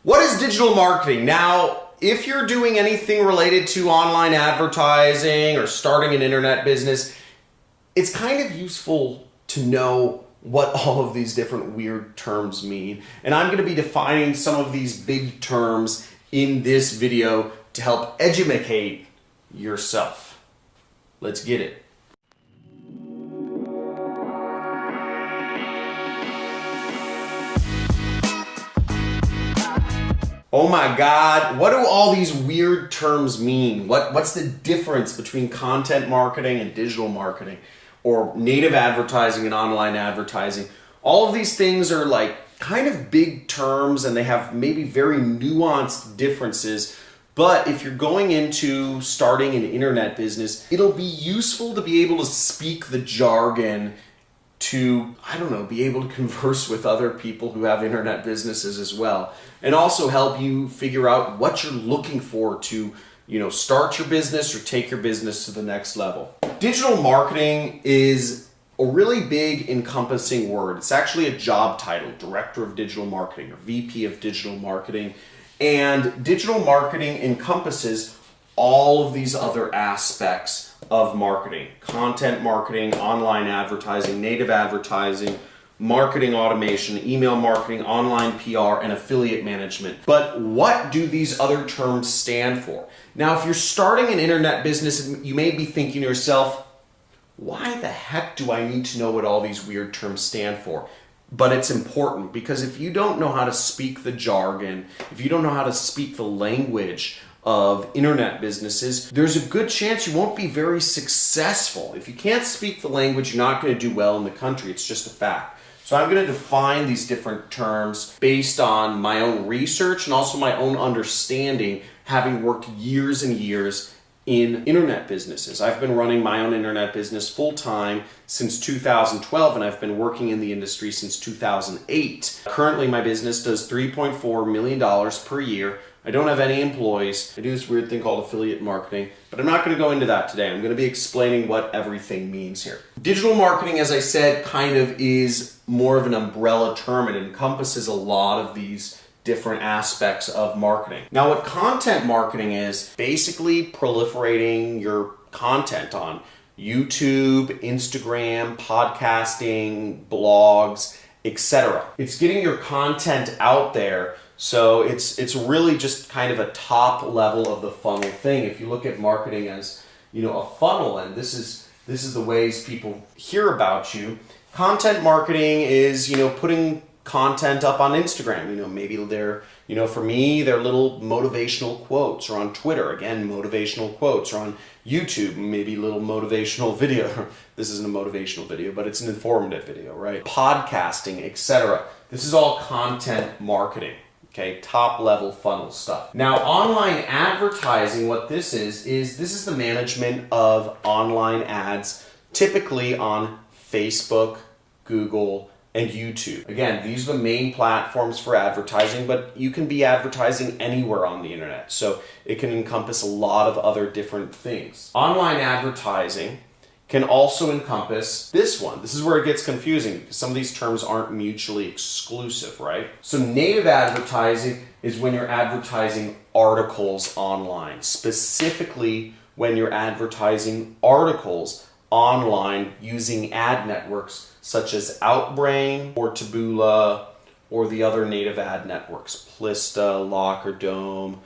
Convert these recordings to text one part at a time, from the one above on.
What is digital marketing? Now, if you're doing anything related to online advertising or starting an internet business, it's kind of useful to know what all of these different weird terms mean. And I'm going to be defining some of these big terms in this video to help educate yourself. Let's get it. Oh my God, what do all these weird terms mean? What's the difference between content marketing and digital marketing, or native advertising and online advertising? All of these things are like kind of big terms and they have maybe very nuanced differences. But if you're going into starting an internet business, it'll be useful to be able to speak the jargon to, be able to converse with other people who have internet businesses as well. And also help you figure out what you're looking for to, start your business or take your business to the next level. Digital marketing is a really big encompassing word. It's actually a job title, Director of Digital Marketing or VP of Digital Marketing. And digital marketing encompasses all of these other aspects of marketing: content marketing, online advertising, native advertising, marketing automation, email marketing, online PR, and affiliate management. But what do these other terms stand for? Now, if you're starting an internet business, you may be thinking to yourself, why the heck do I need to know what all these weird terms stand for? But it's important, because if you don't know how to speak the jargon, if you don't know how to speak the language of internet businesses, there's a good chance you won't be very successful. If you can't speak the language, you're not going to do well in the country. It's just a fact. So I'm going to define these different terms based on my own research and also my own understanding, having worked years and years in internet businesses. I've been running my own internet business full-time since 2012, and I've been working in the industry since 2008. Currently, my business does $3.4 million per year. I don't have any employees. I do this weird thing called affiliate marketing, but I'm not going to go into that today. I'm going to be explaining what everything means here. Digital marketing, as I said, kind of is more of an umbrella term. It encompasses a lot of these different aspects of marketing. Now, what content marketing is, basically proliferating your content on YouTube, Instagram, podcasting, blogs, etc. It's getting your content out there. So it's really just kind of a top level of the funnel thing. If you look at marketing as, a funnel, and this is the ways people hear about you. Content marketing is, putting content up on Instagram. Maybe they're, for me, they're little motivational quotes, or on Twitter, again, motivational quotes, or on YouTube, maybe little motivational video. This isn't a motivational video, but it's an informative video, right? Podcasting, etc. This is all content marketing. Okay, top level funnel stuff. Now, online advertising, what this is the management of online ads, typically on Facebook, Google, and YouTube. Again, these are the main platforms for advertising, but you can be advertising anywhere on the internet. So it can encompass a lot of other different things. Online advertising can also encompass this one. This is where it gets confusing, because some of these terms aren't mutually exclusive, right? So native advertising is when you're advertising articles online, specifically when you're advertising articles online using ad networks such as Outbrain or Taboola or the other native ad networks, Plista, Locker Dome,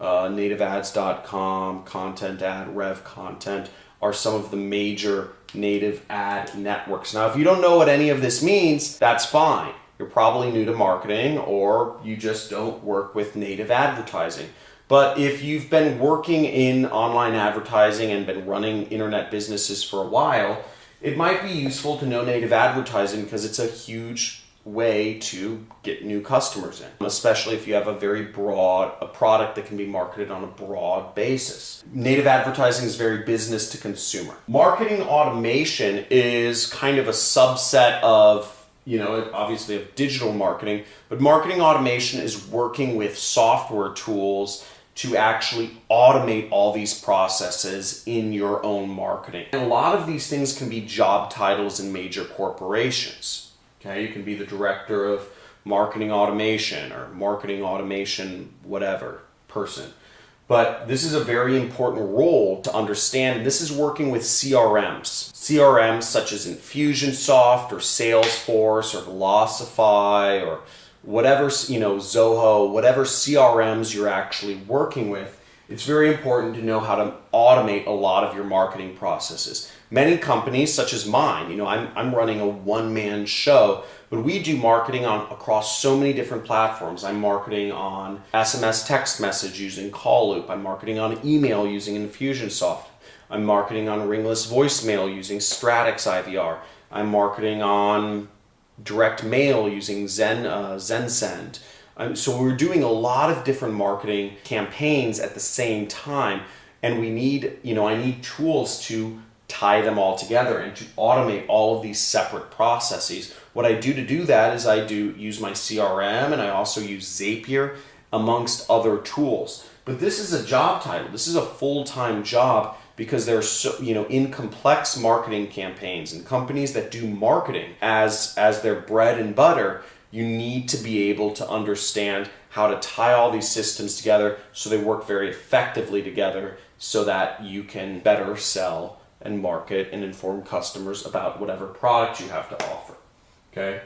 nativeads.com, Content Ad, Rev Content, are some of the major native ad networks. Now, if you don't know what any of this means, that's fine. You're probably new to marketing, or you just don't work with native advertising. But if you've been working in online advertising and been running internet businesses for a while, it might be useful to know native advertising, because it's a huge way to get new customers in, especially if you have a product that can be marketed on a broad basis. Native advertising is very business to consumer. Marketing automation is kind of a subset of, obviously of digital marketing, but marketing automation is working with software tools to actually automate all these processes in your own marketing. And a lot of these things can be job titles in major corporations. Okay, you can be the director of marketing automation or marketing automation whatever person. But this is a very important role to understand, and this is working with CRMs. CRMs such as Infusionsoft or Salesforce or Velocify or whatever, Zoho, whatever CRMs you're actually working with. It's very important to know how to automate a lot of your marketing processes. Many companies, such as mine, I'm running a one-man show, but we do marketing across so many different platforms. I'm marketing on SMS text message using Call Loop. I'm marketing on email using Infusionsoft. I'm marketing on ringless voicemail using Stratix IVR. I'm marketing on direct mail using ZenSend. So we're doing a lot of different marketing campaigns at the same time, and I need tools to tie them all together and to automate all of these separate processes. What I do to do that is I do use my CRM, and I also use Zapier amongst other tools. But this is a job title. This is a full-time job because there's in complex marketing campaigns and companies that do marketing as their bread and butter. You need to be able to understand how to tie all these systems together so they work very effectively together so that you can better sell and market and inform customers about whatever product you have to offer. Okay?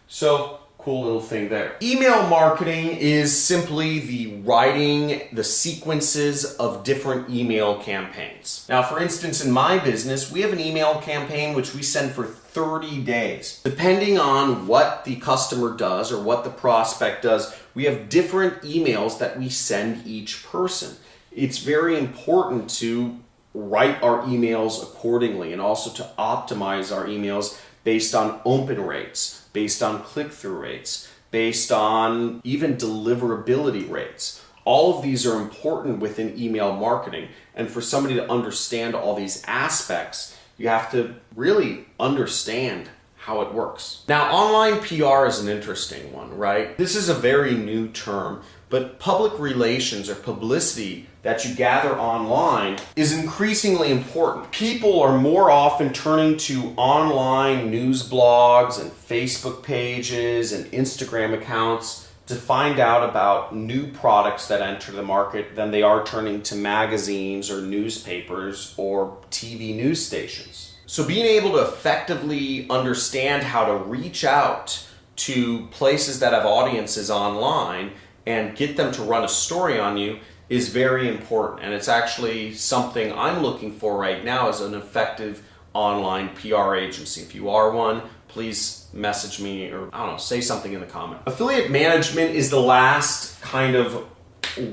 So, cool little thing there. Email marketing is simply the writing the sequences of different email campaigns. Now, for instance, in my business, we have an email campaign which we send for 30 days. Depending on what the customer does or what the prospect does, we have different emails that we send each person. It's very important to write our emails accordingly and also to optimize our emails based on open rates, based on click-through rates, based on even deliverability rates. All of these are important within email marketing. And for somebody to understand all these aspects, you have to really understand how it works. Now, online PR is an interesting one, right? This is a very new term, but public relations or publicity that you gather online is increasingly important. People are more often turning to online news blogs and Facebook pages and Instagram accounts to find out about new products that enter the market than they are turning to magazines or newspapers or TV news stations. So being able to effectively understand how to reach out to places that have audiences online and get them to run a story on you is very important. And it's actually something I'm looking for right now as an effective online PR agency. If you are one, please message me or say something in the comment. Affiliate management is the last kind of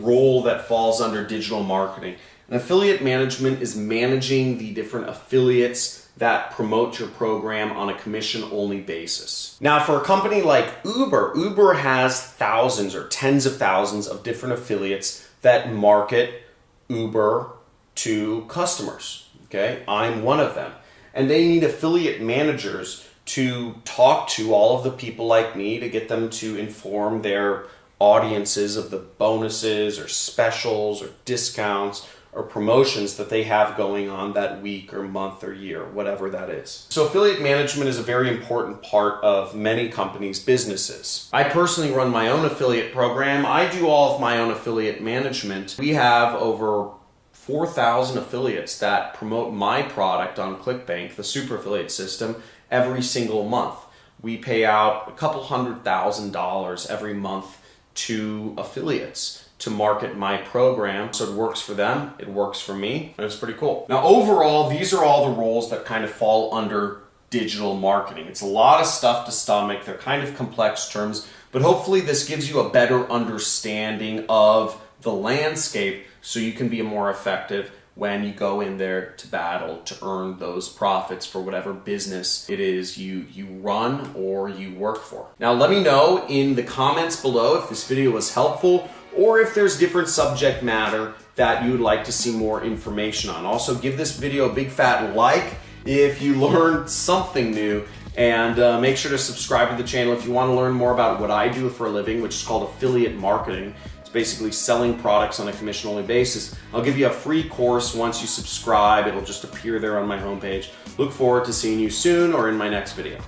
role that falls under digital marketing. And affiliate management is managing the different affiliates that promote your program on a commission-only basis. Now, for a company like Uber has thousands or tens of thousands of different affiliates that market Uber to customers. Okay, I'm one of them. And they need affiliate managers to talk to all of the people like me to get them to inform their audiences of the bonuses or specials or discounts or promotions that they have going on that week or month or year, whatever that is. So affiliate management is a very important part of many companies' businesses. I personally run my own affiliate program. I do all of my own affiliate management. We have over 4,000 affiliates that promote my product on ClickBank, the super affiliate system, every single month. We pay out a couple $100,000 every month to affiliates to market my program. So it works for them, it works for me, and it's pretty cool. Now overall, these are all the roles that kind of fall under digital marketing. It's a lot of stuff to stomach, they're kind of complex terms, but hopefully this gives you a better understanding of the landscape so you can be more effective when you go in there to battle to earn those profits for whatever business it is you run or you work for. Now let me know in the comments below if this video was helpful or if there's different subject matter that you would like to see more information on. Also, give this video a big fat like if you learned something new, and make sure to subscribe to the channel if you want to learn more about what I do for a living, which is called affiliate marketing. It's basically selling products on a commission-only basis. I'll give you a free course once you subscribe. It'll just appear there on my homepage. Look forward to seeing you soon or in my next video.